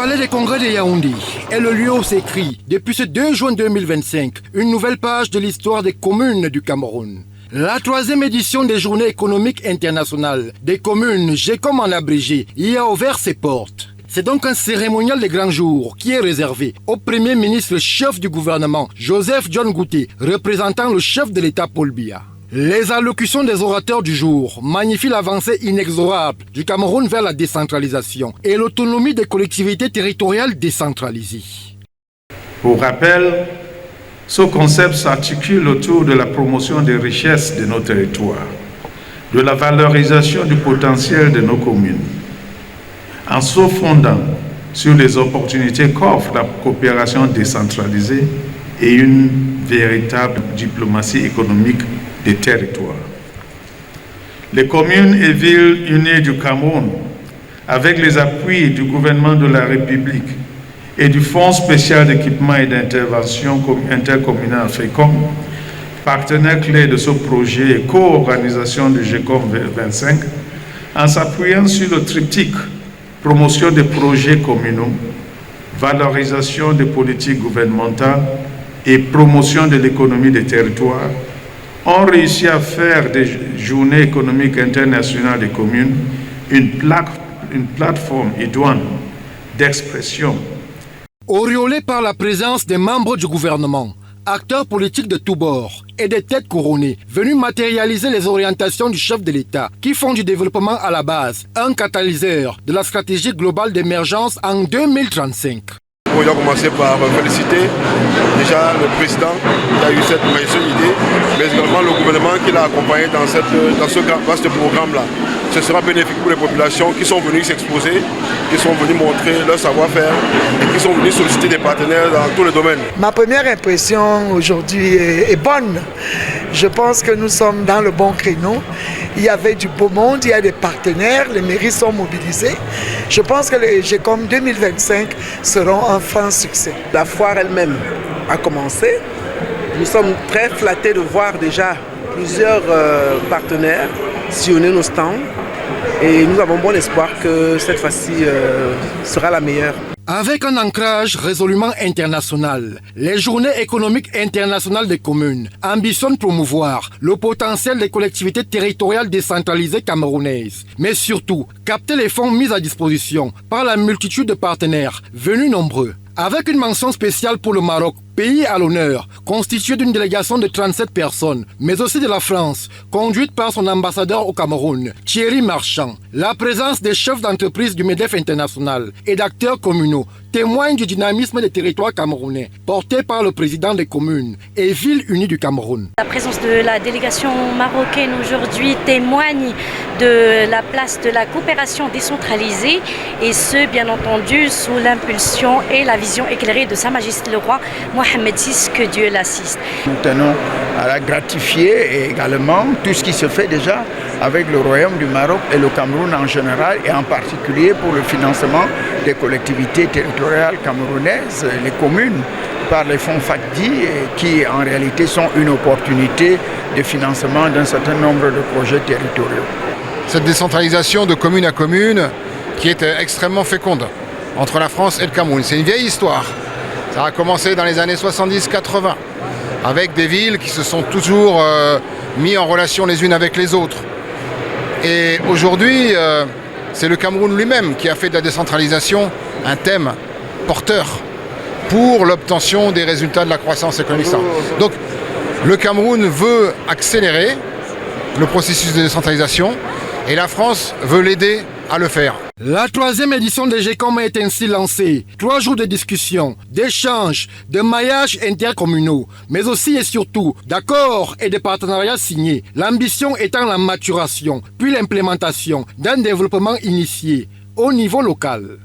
palais des congrès de Yaoundé est le lieu où s'écrit, depuis ce 2 juin 2025, une nouvelle page de l'histoire des communes du Cameroun. La 3e édition des Journées économiques internationales des communes, GECOM en abrégé, y a ouvert ses portes. C'est donc un cérémonial de grand jour qui est réservé au Premier ministre chef du gouvernement, Joseph John Gouté, représentant le chef de l'État Paul Biya. Les allocutions des orateurs du jour magnifient l'avancée inexorable du Cameroun vers la décentralisation et l'autonomie des collectivités territoriales décentralisées. Pour rappel, ce concept s'articule autour de la promotion des richesses de nos territoires, de la valorisation du potentiel de nos communes, en se fondant sur les opportunités qu'offre la coopération décentralisée et une véritable diplomatie économique des territoires. Les communes et villes unies du Cameroun, avec les appuis du gouvernement de la République et du Fonds spécial d'équipement et d'intervention intercommunal FECOM, partenaire clé de ce projet et co-organisation du GECOM 25, en s'appuyant sur le triptyque promotion des projets communaux, valorisation des politiques gouvernementales et promotion de l'économie des territoires, ont réussi à faire des Journées économiques internationales des communes une plateforme idoine d'expression. Auréolé par la présence des membres du gouvernement, acteurs politiques de tous bords et des têtes couronnées, venus matérialiser les orientations du chef de l'État qui font du développement à la base un catalyseur de la stratégie globale d'émergence en 2035. Je dois commencer par féliciter déjà le président qui a eu cette majestueuse idée, mais également le gouvernement qui l'a accompagné dans ce vaste programme-là. Ce sera bénéfique pour les populations qui sont venues s'exposer, qui sont venues montrer leur savoir-faire et qui sont venues solliciter des partenaires dans tous les domaines. Ma première impression aujourd'hui est bonne. Je pense que nous sommes dans le bon créneau. Il y avait du beau monde, il y a des partenaires, les mairies sont mobilisées. Je pense que les GECOM 2025 seront un franc succès. La foire elle-même a commencé. Nous sommes très flattés de voir déjà plusieurs partenaires sillonner nos stands. Et nous avons bon espoir que cette fois-ci sera la meilleure. Avec un ancrage résolument international, les Journées économiques internationales des communes ambitionnent promouvoir le potentiel des collectivités territoriales décentralisées camerounaises, mais surtout capter les fonds mis à disposition par la multitude de partenaires venus nombreux. Avec une mention spéciale pour le Maroc, pays à l'honneur, constitué d'une délégation de 37 personnes, mais aussi de la France, conduite par son ambassadeur au Cameroun, Thierry Marchand. La présence des chefs d'entreprise du MEDEF international et d'acteurs communaux témoigne du dynamisme des territoires camerounais, porté par le président des communes et villes unies du Cameroun. La présence de la délégation marocaine aujourd'hui témoigne de la place de la coopération décentralisée et ce, bien entendu, sous l'impulsion et la vision éclairée de Sa Majesté le Roi Mohamed VI, que Dieu l'assiste. Nous tenons à la gratifier et également tout ce qui se fait déjà avec le Royaume du Maroc et le Cameroun en général et en particulier pour le financement des collectivités territoriales camerounaises, les communes, par les fonds FACDI qui en réalité sont une opportunité de financement d'un certain nombre de projets territoriaux. Cette décentralisation de commune à commune qui est extrêmement féconde entre la France et le Cameroun, c'est une vieille histoire. Ça a commencé dans les années 70-80 avec des villes qui se sont toujours mis en relation les unes avec les autres. Et aujourd'hui, c'est le Cameroun lui-même qui a fait de la décentralisation un thème porteur pour l'obtention des résultats de la croissance économique. Donc le Cameroun veut accélérer le processus de décentralisation et la France veut l'aider à le faire. La 3e édition des GECOM est ainsi lancée. 3 jours de discussion, d'échanges, de maillages intercommunaux, mais aussi et surtout d'accords et de partenariats signés. L'ambition étant la maturation, puis l'implémentation d'un développement initié au niveau local.